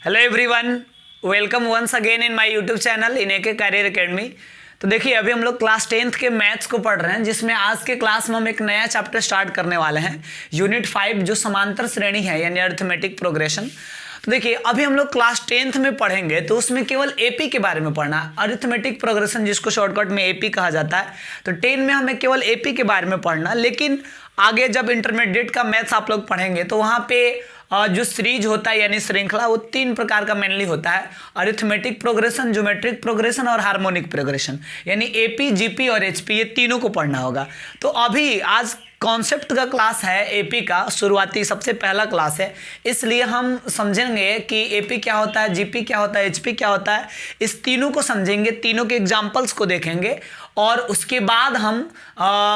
Hello everyone, welcome once again in my YouTube channel in AK career academy. तो देखिए, अभी हम लोग क्लास 10th के मैथ्स को पढ़ रहे हैं, जिसमें आज के क्लास में हम एक नया चैप्टर स्टार्ट करने वाले हैं, यूनिट 5, जो समांतर श्रेणी है यानी अरिथमेटिक प्रोग्रेशन। तो देखिए, अभी हम लोग क्लास 10th में पढ़ेंगे तो उसमें केवल एपी के बारे में पढ़ना है, अरिथमेटिक प्रोग्रेशन, जिसको शॉर्टकट में एपी कहा जाता है। तो 10 में हमें केवल एपी के बारे में पढ़ना, लेकिन आगे जब इंटरमीडिएट का मैथ्स आप लोग पढ़ेंगे तो वहाँ पे जो सीरीज होता है यानी श्रृंखला, वो 3 प्रकार का मेनली होता है: अरिथमेटिक प्रोग्रेशन, ज्योमेट्रिक प्रोग्रेशन और हार्मोनिक प्रोग्रेशन। यानी एपी, जीपी और एचपी, ये तीनों को पढ़ना होगा। तो अभी आज कॉन्सेप्ट का क्लास है, एपी का शुरुआती सबसे पहला क्लास है, इसलिए हम समझेंगे कि एपी क्या होता है, जीपी क्या होता है, एचपी क्या होता है। इस तीनों को समझेंगे, तीनों के एग्जाम्पल्स को देखेंगे और उसके बाद हम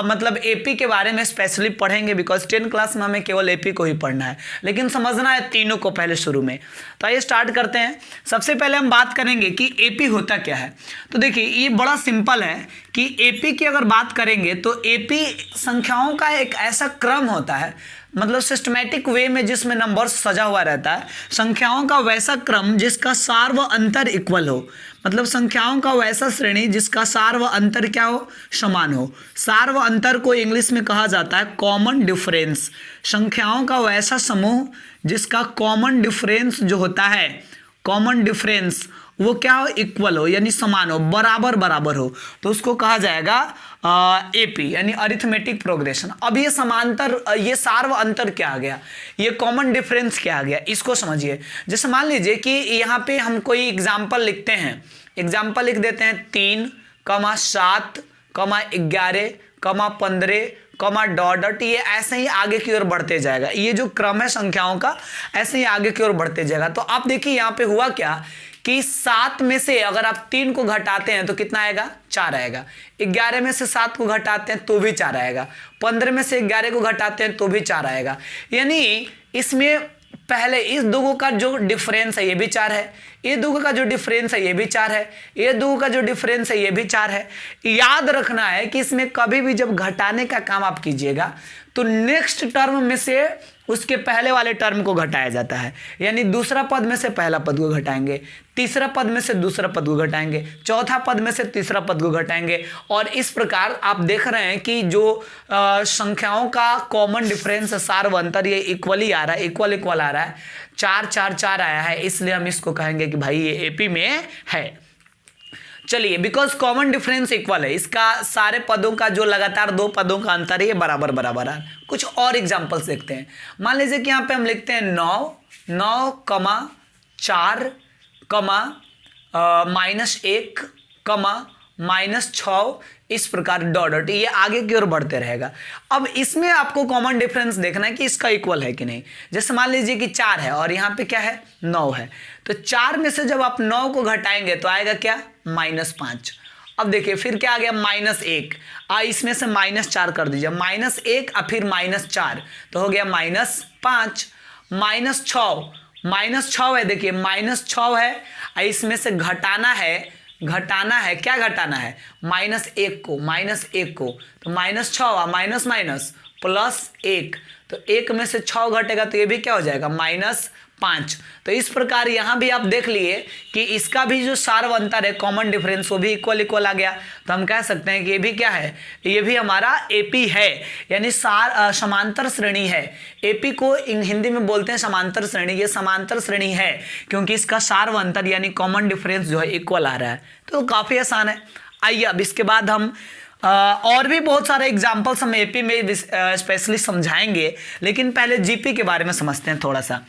मतलब एपी के बारे में स्पेशली पढ़ेंगे, बिकॉज 10 क्लास में हमें केवल एपी को ही पढ़ना है, लेकिन समझना है तीनों को पहले शुरू में। तो आइए स्टार्ट करते हैं। सबसे पहले हम बात करेंगे कि एपी होता क्या है। तो देखिए, ये बड़ा सिंपल है कि एपी की अगर बात करेंगे तो एपी संख्याओं का एक ऐसा क्रम होता है, मतलब सिस्टमैटिक वे में, जिसमें नंबर्स सजा हुआ रहता है। संख्याओं का वैसा क्रम जिसका सार व अंतर इक्वल हो, मतलब संख्याओं का वैसा श्रेणी जिसका सार व अंतर क्या हो, समान हो। सार व अंतर को इंग्लिश में कहा जाता है कॉमन डिफरेंस। संख्याओं का वैसा समूह जिसका कॉमन डिफरेंस जो होता है, कॉमन डिफरेंस वो क्या हो, इक्वल हो, यानी समान हो, बराबर बराबर हो, तो उसको कहा जाएगा एपी यानी अरिथमेटिक प्रोग्रेशन। अब ये समांतर, ये सार व अंतर क्या आ गया, ये कॉमन डिफरेंस क्या आ गया, इसको समझिए। जैसे मान लीजिए कि यहाँ पे हम कोई एग्जाम्पल लिखते हैं, एग्जाम्पल लिख देते हैं 3, 7, 11, 15, डॉट डॉट, ये ऐसे ही आगे की ओर बढ़ते जाएगा। ये जो क्रम है संख्याओं का, ऐसे ही आगे की ओर बढ़ते जाएगा। तो आप देखिए यहाँ पे हुआ क्या कि 7 में से अगर आप 3 को घटाते हैं तो कितना आएगा, 4 आएगा। 11 में से 7 को घटाते हैं तो भी 4 आएगा। 15 में से 11 को घटाते हैं तो भी 4 आएगा। यानी इसमें पहले इस दोगों का जो डिफरेंस है ये भी 4 है, ये दोगों का जो डिफरेंस है ये भी 4 है, ये दोगों का जो डिफरेंस है ये भी 4 है। याद रखना है कि इसमें कभी भी जब घटाने का काम आप कीजिएगा तो नेक्स्ट टर्म में से उसके पहले वाले टर्म को घटाया जाता है। यानी दूसरा पद में से पहला पद को घटाएंगे, तीसरा पद में से दूसरा पद को घटाएंगे, चौथा पद में से तीसरा पद को घटाएंगे, और इस प्रकार आप देख रहे हैं कि जो संख्याओं का कॉमन डिफरेंस, सार व अंतर, ये इक्वली आ रहा है, इक्वल इक्वल आ रहा है। 4 4 4 आया है, इसलिए हम इसको कहेंगे कि भाई ये एपी में है। चलिए, बिकॉज कॉमन डिफरेंस इक्वल है, इसका सारे पदों का जो लगातार 2 पदों का अंतर है ये बराबर बराबर है। कुछ और एग्जांपल्स देखते हैं। मान लीजिए कि यहाँ पे हम लिखते हैं 9, 4, -1, -6, इस प्रकार डॉट डॉट, ये आगे की ओर बढ़ते रहेगा। अब इसमें आपको कॉमन डिफरेंस देखना है कि इसका इक्वल है कि नहीं। जैसे मान लीजिए कि 4 है और यहाँ पे क्या है, 9 है, तो 4 में से जब आप 9 को घटाएंगे तो आएगा क्या, -5। अब देखिए फिर क्या आ गया, -1, इसमें से -4 कर दीजिए, -1 और फिर -4, तो हो गया -5। -6 है, देखिए -6 है, इसमें से घटाना है, क्या घटाना है, -1 को, तो -6 माइनस माइनस +1, तो 1 में से 6 घटेगा तो ये भी क्या हो जाएगा, -5। तो इस प्रकार यहाँ भी आप देख लिए कि इसका भी जो सार व अंतर है, कॉमन डिफरेंस, वो भी इक्वल आ गया। तो हम कह सकते हैं कि ये भी क्या है, ये भी हमारा एपी है, यानी समांतर श्रेणी है। एपी को हिंदी में बोलते हैं समांतर श्रेणी। ये समांतर श्रेणी है क्योंकि इसका सार व अंतर यानी कॉमन डिफरेंस जो है इक्वल आ रहा है। तो काफ़ी आसान है। आइए अब इसके बाद हम और भी बहुत सारे एग्जाम्पल्स हम एपी में स्पेशली समझाएंगे, लेकिन पहले जीपी के बारे में समझते हैं थोड़ा सा।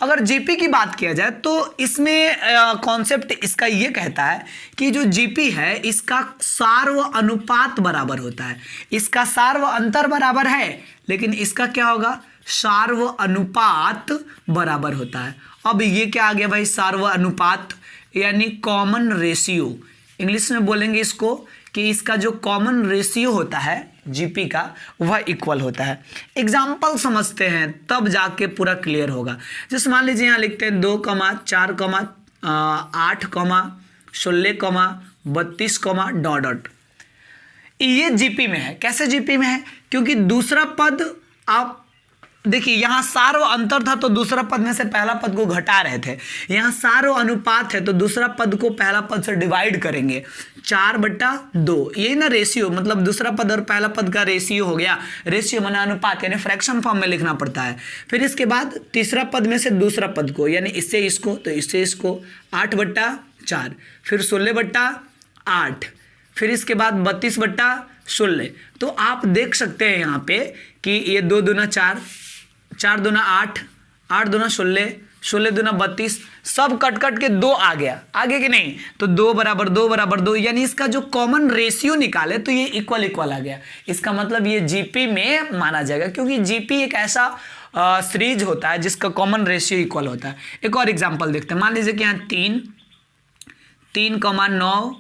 अगर जीपी की बात किया जाए तो इसमें कॉन्सेप्ट इसका ये कहता है कि जो जीपी है इसका सार व अनुपात बराबर होता है। इसका सार व अंतर बराबर है, लेकिन इसका क्या होगा, सार व अनुपात बराबर होता है। अब ये क्या आ गया भाई, सार व अनुपात यानी कॉमन रेशियो। इंग्लिश में बोलेंगे इसको कि इसका जो कॉमन रेशियो होता है जीपी का, वह इक्वल होता है। एग्जाम्पल समझते हैं तब जाके पूरा क्लियर होगा। जैसे मान लीजिए यहाँ लिखते हैं 2, 4, 8, 16, 32, डॉट डॉट, ये जीपी में है। कैसे जीपी में है, क्योंकि दूसरा पद आप देखिए यहाँ सार्व अंतर था तो दूसरा पद में से पहला पद को घटा रहे थे, यहाँ सार्व अनुपात है तो दूसरा पद को पहला पद से डिवाइड करेंगे, 4/2, यही ना रेशियो, मतलब दूसरा पद और पहला पद का रेशियो हो गया। रेशियो माने अनुपात, यानी फ्रैक्शन फॉर्म में लिखना पड़ता है। फिर इसके बाद तीसरा पद में से दूसरा पद को, यानी इससे इसको तो इससे इसको, 8/4, फिर 16/8, फिर इसके बाद 32/16। तो आप देख सकते हैं यहाँ पे कि ये 2 दूना 4, 4 दूना 8, 8 दूना 16, 16 दूना 32, सब कट कट के 2 आ गया, आगे कि नहीं? तो 2 = 2 = 2, यानी इसका जो कॉमन रेशियो निकाले तो ये इक्वल इक्वल आ गया। इसका मतलब ये जीपी में माना जाएगा, क्योंकि जीपी एक ऐसा सीरीज होता है जिसका कॉमन रेशियो इक्वल होता है। एक और एग्जांपल देखते हैं। मान लीजिए कि यहाँ 3, 3,9,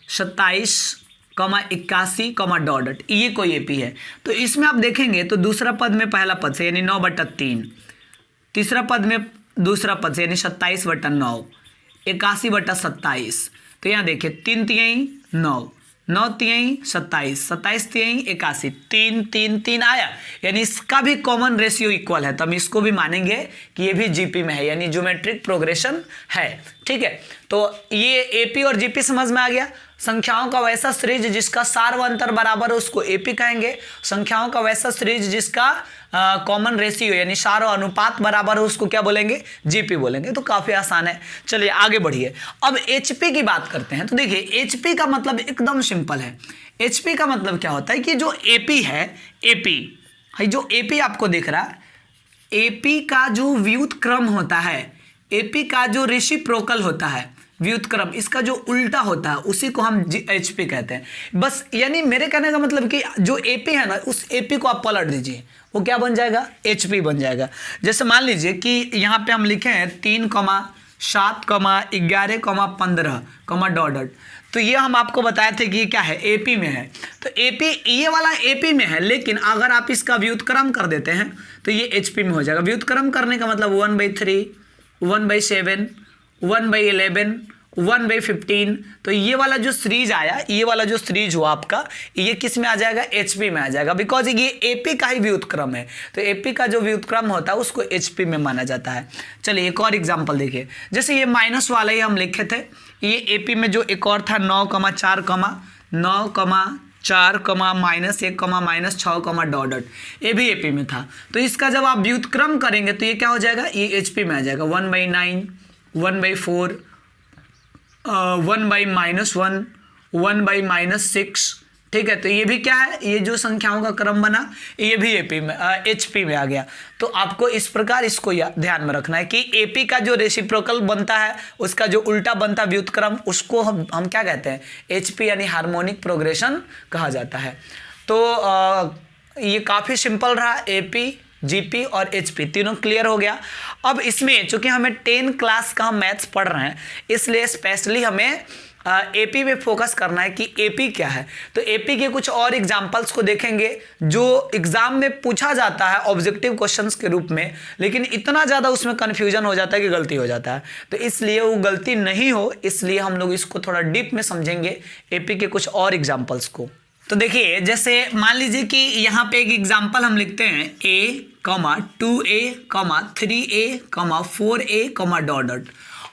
27, 81, ... ये कोई एपी है। तो इसमें आप देखेंगे तो दूसरा पद में पहला पद से यानी 9/3, तीसरा पद में दूसरा पद से यानी 27/9, 81/27। तो यहाँ देखिए 3 तिहाई 9, 9 तिहाई 27, 27 तिहाई 81, 3 3 3 आया, यानी इसका भी कॉमन रेशियो इक्वल है। तो हम इसको भी मानेंगे कि ये भी जीपी में है, यानी ज्योमेट्रिक प्रोग्रेशन है। ठीक है, तो ये एपी और जीपी समझ में आ गया। संख्याओं का वैसा सीरीज जिसका सार्व अंतर बराबर है उसको एपी कहेंगे। संख्याओं का वैसा सीरीज जिसका कॉमन रेशियो यानी सार्व अनुपात बराबर है उसको क्या बोलेंगे? जीपी बोलेंगे। तो काफी आसान है। चलिए आगे बढ़िए। अब एचपी की बात करते हैं। तो देखिए एचपी का मतलब एकदम सिंपल है। एचपी का मतलब क्या होता है कि जो एपी है, एपी जो एपी आपको दिख रहा है, एपी का जो व्युत्क्रम होता है, एपी का जो रेसिप्रोकल होता है, व्युत्क्रम, इसका जो उल्टा होता है उसी को हम एचपी कहते हैं। बस यानी मेरे कहने का मतलब कि जो एपी है ना, उस एपी को आप पलट दीजिए, वो क्या बन जाएगा? एचपी बन जाएगा। जैसे मान लीजिए कि यहाँ पे हम लिखे हैं 3,7, 11, 15, ... तो ये हम आपको बताए थे कि ये क्या है? एपी में है। तो एपी, ये वाला एपी में है, लेकिन अगर आप इसका व्युत्क्रम कर देते हैं तो ये एचपी में हो जाएगा। व्युत्क्रम करने का मतलब 1/3, 1/7, 1/11, 1/15। तो ये वाला जो सीरीज आया, ये वाला जो सीरीज हुआ आपका, ये किस में आ जाएगा? एचपी में आ जाएगा, बिकॉज ये एपी का ही व्युत्क्रम है। तो एपी का जो व्युत्क्रम होता है उसको एचपी में माना जाता है। चलिए एक और एग्जांपल देखिए। जैसे ये माइनस वाला ही हम लिखे थे, ये एपी में जो एक और था 9,4, 9,4, -1, -6, ... ये भी एपी में था। तो इसका जब आप व्युत्क्रम करेंगे तो ये क्या हो जाएगा? ये एचपी में आ जाएगा। 1/9, 1/4, 1/-1, 1/-6। ठीक है, तो ये भी क्या है? ये जो संख्याओं का क्रम बना, ये भी एपी में, एचपी में आ गया। तो आपको इस प्रकार इसको ध्यान में रखना है कि एपी का जो रेसिप्रोकल बनता है, उसका जो उल्टा बनता है व्युत्क्रम, उसको हम क्या कहते हैं? एचपी यानी हार्मोनिक प्रोग्रेशन कहा जाता है। तो ये काफ़ी सिंपल रहा। एपी, जीपी और एचपी तीनों क्लियर हो गया। अब इसमें चूंकि हमें 10 क्लास का हम मैथ्स पढ़ रहे हैं, इसलिए स्पेशली हमें एपी पे फोकस करना है कि एपी क्या है। तो एपी के कुछ और एग्जांपल्स को देखेंगे जो एग्जाम में पूछा जाता है ऑब्जेक्टिव क्वेश्चंस के रूप में, लेकिन इतना ज़्यादा उसमें कन्फ्यूजन हो जाता है कि गलती हो जाता है। तो इसलिए वो गलती नहीं हो, इसलिए हम लोग इसको थोड़ा डीप में समझेंगे एपी के कुछ और एग्जाम्पल्स को। तो देखिए, जैसे मान लीजिए कि यहाँ पे एक एग्जाम्पल हम लिखते हैं a, 2a, 3a, 4a, ...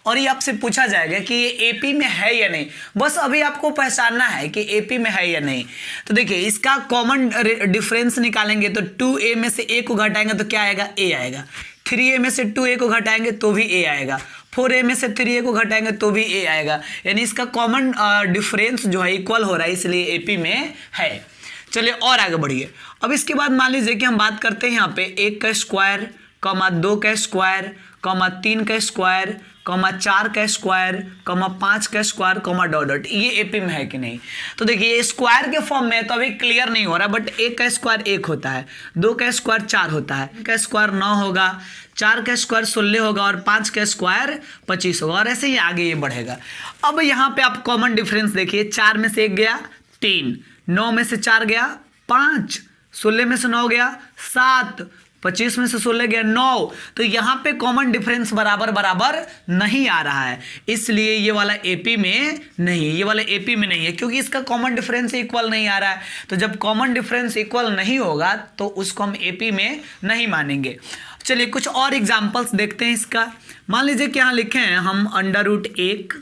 और ये आपसे पूछा जाएगा कि ये एपी में है या नहीं। बस अभी आपको पहचानना है कि एपी में है या नहीं। तो देखिए इसका कॉमन डिफरेंस निकालेंगे तो 2a में से a को घटाएंगे तो क्या आएगा? a आएगा। 3a में से 2a को घटाएंगे तो भी a आएगा। 4a में से 3a को घटाएंगे तो भी a आएगा। यानी इसका कॉमन डिफरेंस जो है इक्वल हो रहा है, इसलिए एपी में है। चलिए और आगे बढ़िए। अब इसके बाद मान लीजिए कि हम बात करते हैं यहाँ पे 1 का स्क्वायर, 2 का स्क्वायर, 3 का स्क्वायर, 4 का स्क्वायर, 5 का स्क्वायर, ... ये एपी में है कि नहीं? तो देखिए स्क्वायर के फॉर्म में तो अभी क्लियर नहीं हो रहा, बट 1 का स्क्वायर 1 होता है, 2 का स्क्वायर 4 होता है, 1 का स्क्वायर 9 होगा, 4 का स्क्वायर 16 होगा और 5 का स्क्वायर 25 होगा, और ऐसे ही आगे ये बढ़ेगा। अब यहाँ पे आप कॉमन डिफरेंस देखिए, 4 में से 1 गया 3, 9 में से 4 गया 5, 16 में से 9 गया 7, 25 में से 16 गया 9, तो यहाँ पे कॉमन डिफरेंस बराबर बराबर नहीं आ रहा है, इसलिए ये वाला एपी में नहीं, ये वाला एपी में नहीं है, क्योंकि इसका कॉमन डिफरेंस इक्वल नहीं आ रहा है। तो जब कॉमन डिफरेंस इक्वल नहीं होगा तो उसको हम एपी में नहीं मानेंगे। चलिए कुछ और एग्जाम्पल्स देखते हैं इसका। मान लीजिए कि यहाँ लिखे हैं हम √1,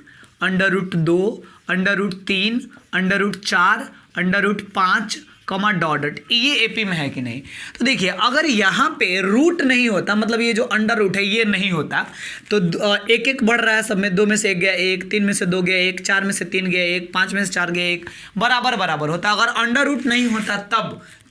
√2, √3, √4, √5, डॉट, ये एपी में है कि नहीं। तो देखिए अगर यहाँ पे रूट नहीं होता, मतलब ये जो अंडर रूट है ये नहीं होता, तो एक एक बढ़ रहा है सब में, 2 में से 1 गया 1, 3 में से 2 गया 1, 4 में से 3 गया 1, 5 में से 4 गया 1, बराबर बराबर होता। अगर अंडर रूट नहीं होता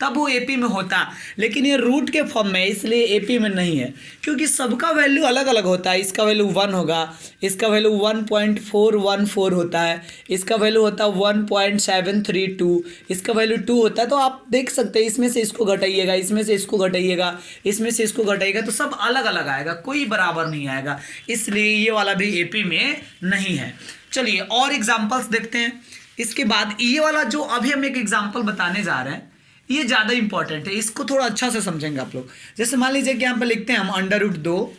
तब वो एपी में होता, लेकिन ये रूट के फॉर्म में है इसलिए एपी में नहीं है, क्योंकि सबका वैल्यू अलग अलग होता है। इसका वैल्यू 1 होगा, इसका वैल्यू 1.414 होता है, इसका वैल्यू होता है 1.732, इसका वैल्यू 2 होता है। तो आप देख सकते हैं इसमें से इसको घटाइएगा, इसमें से इसको घटाइएगा, इसमें से इसको घटाइएगा, तो सब अलग अलग आएगा, कोई बराबर नहीं आएगा, इसलिए ये वाला भी एपी में नहीं है। चलिए और एग्जाम्पल्स देखते हैं। इसके बाद ये वाला जो अभी हम एक एग्जाम्पल बताने जा रहे हैं ये ज़्यादा इंपॉर्टेंट है, इसको थोड़ा अच्छा से समझेंगे आप लोग। जैसे मान लीजिए कि यहाँ पे लिखते हैं हम √2,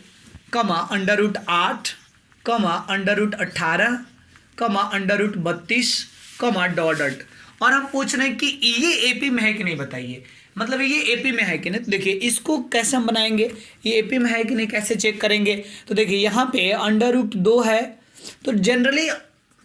√8, √18, √32, डॉट, और हम पूछ रहे हैं कि ये एपी में है कि नहीं, बताइए। मतलब ये एपी में है कि नहीं। तो देखिए इसको कैसे हम बनाएंगे, ये एपी में है कि नहीं कैसे चेक करेंगे। तो देखिए यहाँ पे √2 है, तो जनरली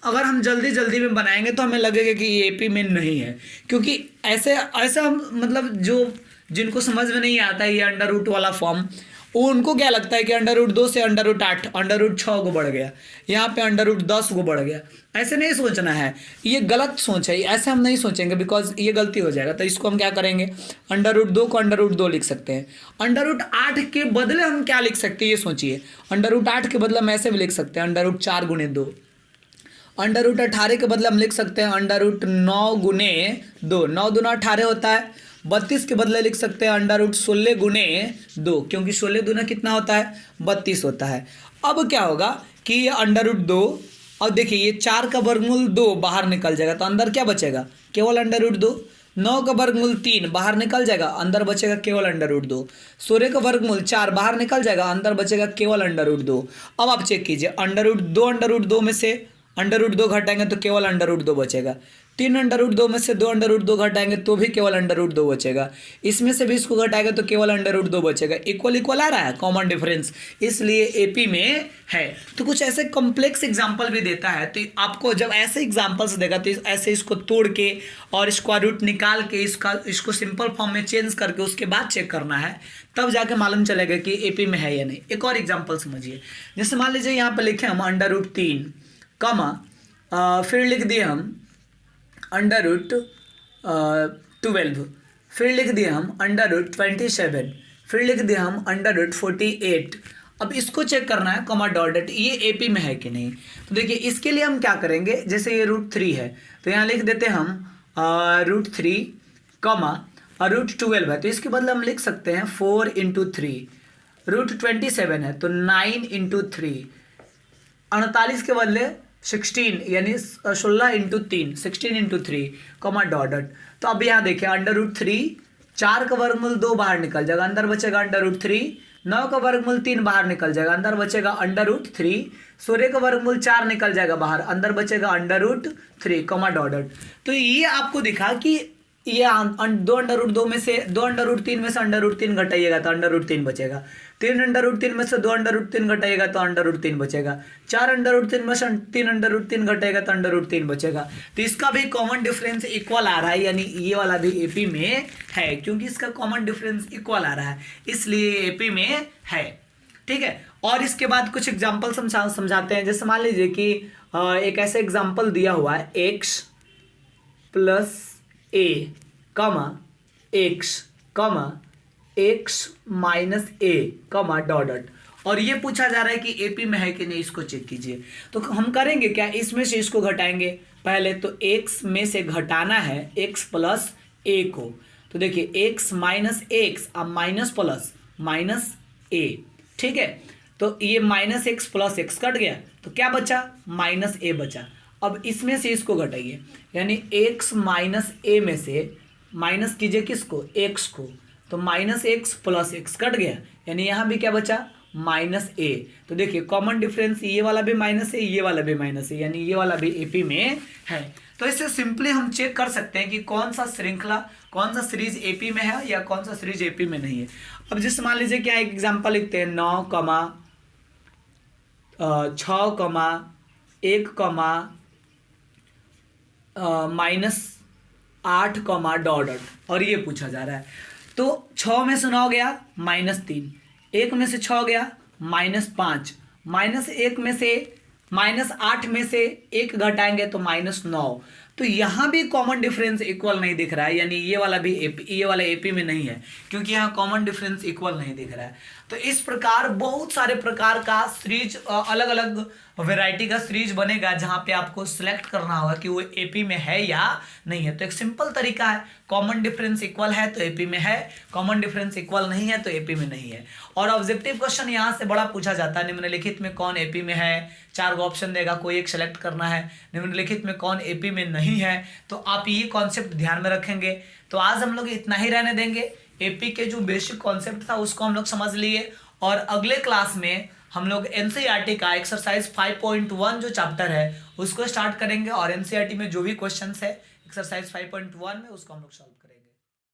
अगर हम जल्दी जल्दी में बनाएंगे तो हमें लगेगा कि ये एपी में नहीं है, क्योंकि ऐसा मतलब जो जिनको समझ में नहीं आता है ये अंडर रूट वाला फॉर्म, वो उनको क्या लगता है कि √2 से √8, √6 को बढ़ गया, यहाँ पे √10 को बढ़ गया। ऐसे नहीं सोचना है, ये गलत सोच है, ऐसे हम नहीं सोचेंगे बिकॉज ये गलती हो जाएगा। तो इसको हम क्या करेंगे, √2 को √2 लिख सकते हैं। √8 के बदले हम क्या लिख सकते हैं ये सोचिए, √8 के बदले हम ऐसे भी लिख सकते हैं √4 × 2, √18 के बदले हम लिख सकते हैं √9 × 2, 9 दूना 18 होता है। 32 के बदले लिख सकते हैं √16 × 2, क्योंकि 16 दूना कितना होता है, 32 होता है। अब क्या होगा कि ये √2, अब देखिए ये 4 का वर्गमूल 2 बाहर निकल जाएगा, तो अंदर क्या बचेगा, केवल √2। 9 का वर्गमूल 3 बाहर निकल जाएगा, अंदर बचेगा केवल √2। 16 का वर्गमूल 4 बाहर निकल जाएगा, अंदर बचेगा केवल √2। अब आप चेक कीजिए, √2 में से √2 घटाएंगे तो केवल √2 बचेगा। 3 √2 में से 2 √2 घटाएंगे तो भी केवल √2 बचेगा। इसमें से भी इसको घटाएंगे तो केवल √2 बचेगा। इक्वल इक्वल आ रहा है, कॉमन डिफरेंस, इसलिए एपी में है। तो कुछ ऐसे कॉम्प्लेक्स एग्जाम्पल भी देता है, तो आपको जब ऐसे एग्जाम्पल्स देगा तो ऐसे इसको तोड़ के और स्क्वायर रूट निकाल के इसको सिंपल फॉर्म में चेंज करके उसके बाद चेक करना है, तब जाके मालूम चलेगा कि एपी में है या नहीं। एक और एग्जाम्पल समझिए, जैसे मान लीजिए यहाँ पर लिखे हम √3, फिर लिख दिए हम √12, फिर लिख दिए हम √27, फिर लिख दिए हम √48। अब इसको चेक करना है डॉट, ये एपी में है कि नहीं। तो देखिए इसके लिए हम क्या करेंगे, जैसे ये √3 है तो यहाँ लिख देते हम √3, √12 है तो इसके बदले हम लिख सकते हैं 4 × 3, √27 है तो 9 × 3, 48 के बदले 16 यानी 16 × 3, 16 × 3, डॉट। तो अब यहाँ देखिए √3, 4 का वर्गमूल 2 बाहर निकल जाएगा, अंदर बचेगा √3, 9 का वर्गमूल 3 बाहर निकल जाएगा, अंदर बचेगा √3, 16 का वर्गमूल 4 निकल जाएगा बाहर, अंदर बचेगा √3, डॉट। तो ये आपको दिखा कि ये 2 √2 में से 2 √3 में से √3 घटाइएगा तो √3 बचेगा, 3 √3 में से 2 √3 घटाइएगा तो √3 बचेगा, 4 √3 में से 3 √3 घटाएगा तो √3 बचेगा। तो इसका भी कॉमन डिफरेंस इक्वल आ रहा है, यानी ये वाला भी एपी में है, क्योंकि इसका कॉमन डिफरेंस इक्वल आ रहा है इसलिए एपी में है। ठीक है, और इसके बाद कुछ एग्जाम्पल समझाते हैं। जैसे मान लीजिए कि एक ऐसा एग्जाम्पल दिया हुआ है x + a, x, x - a, dot, और ये पूछा जा रहा है कि एपी में है कि नहीं, इसको चेक कीजिए। तो हम करेंगे क्या, इसमें से इसको घटाएंगे पहले, तो x में से घटाना है x + a को। तो देखिए x - x, अब माइनस प्लस -a, ठीक है। तो ये -x + x कट गया तो क्या बचा, -a बचा। अब इसमें से इसको घटाइए, यानी x - a में से माइनस कीजिए किसको, x को, तो -x + x कट गया, यानी यहाँ भी क्या बचा -a। तो देखिए कॉमन डिफरेंस ये वाला भी माइनस है, ये वाला भी माइनस है, यानी ये वाला भी एपी में है। तो इससे सिंपली हम चेक कर सकते हैं कि कौन सा श्रृंखला, कौन सा सीरीज एपी में है या कौन सा सीरीज एपी में नहीं है। अब जैसे मान लीजिए क्या एक एग्जांपल लिखते हैं 9, 6, 1, -8, डॉट डॉट, और ये पूछा जा रहा है। तो 6 में से 9 गया -3, 1 में से 6 गया -5, -1 में से -8 में से 1 घटाएंगे तो -9। तो यहाँ भी कॉमन डिफरेंस इक्वल नहीं दिख रहा है, यानी ये वाला भी एपी, ये वाला एपी में नहीं है, क्योंकि यहाँ कॉमन डिफरेंस इक्वल नहीं दिख रहा है। तो इस प्रकार बहुत सारे प्रकार का सीरीज, अलग अलग वैरायटी का सीरीज बनेगा जहाँ पे आपको सिलेक्ट करना होगा कि वो एपी में है या नहीं है। तो एक सिंपल तरीका है, कॉमन डिफरेंस इक्वल है तो एपी में है, कॉमन डिफरेंस इक्वल नहीं है तो एपी में नहीं है। और ऑब्जेक्टिव क्वेश्चन यहाँ से बड़ा पूछा जाता है, निम्नलिखित में कौन एपी में है, 4 ऑप्शन देगा, कोई एक सेलेक्ट करना है, निम्नलिखित में कौन एपी में नहीं है। तो आप ये कॉन्सेप्ट ध्यान में रखेंगे। तो आज हम लोग इतना ही रहने देंगे, एपी के जो बेसिक कॉन्सेप्ट था उसको हम लोग समझ लिए, और अगले क्लास में हम लोग एनसीईआरटी का एक्सरसाइज 5.1 जो चैप्टर है उसको स्टार्ट करेंगे, और एनसीईआरटी में जो भी क्वेश्चंस है एक्सरसाइज 5.1 में उसको हम लोग सॉल्व करेंगे।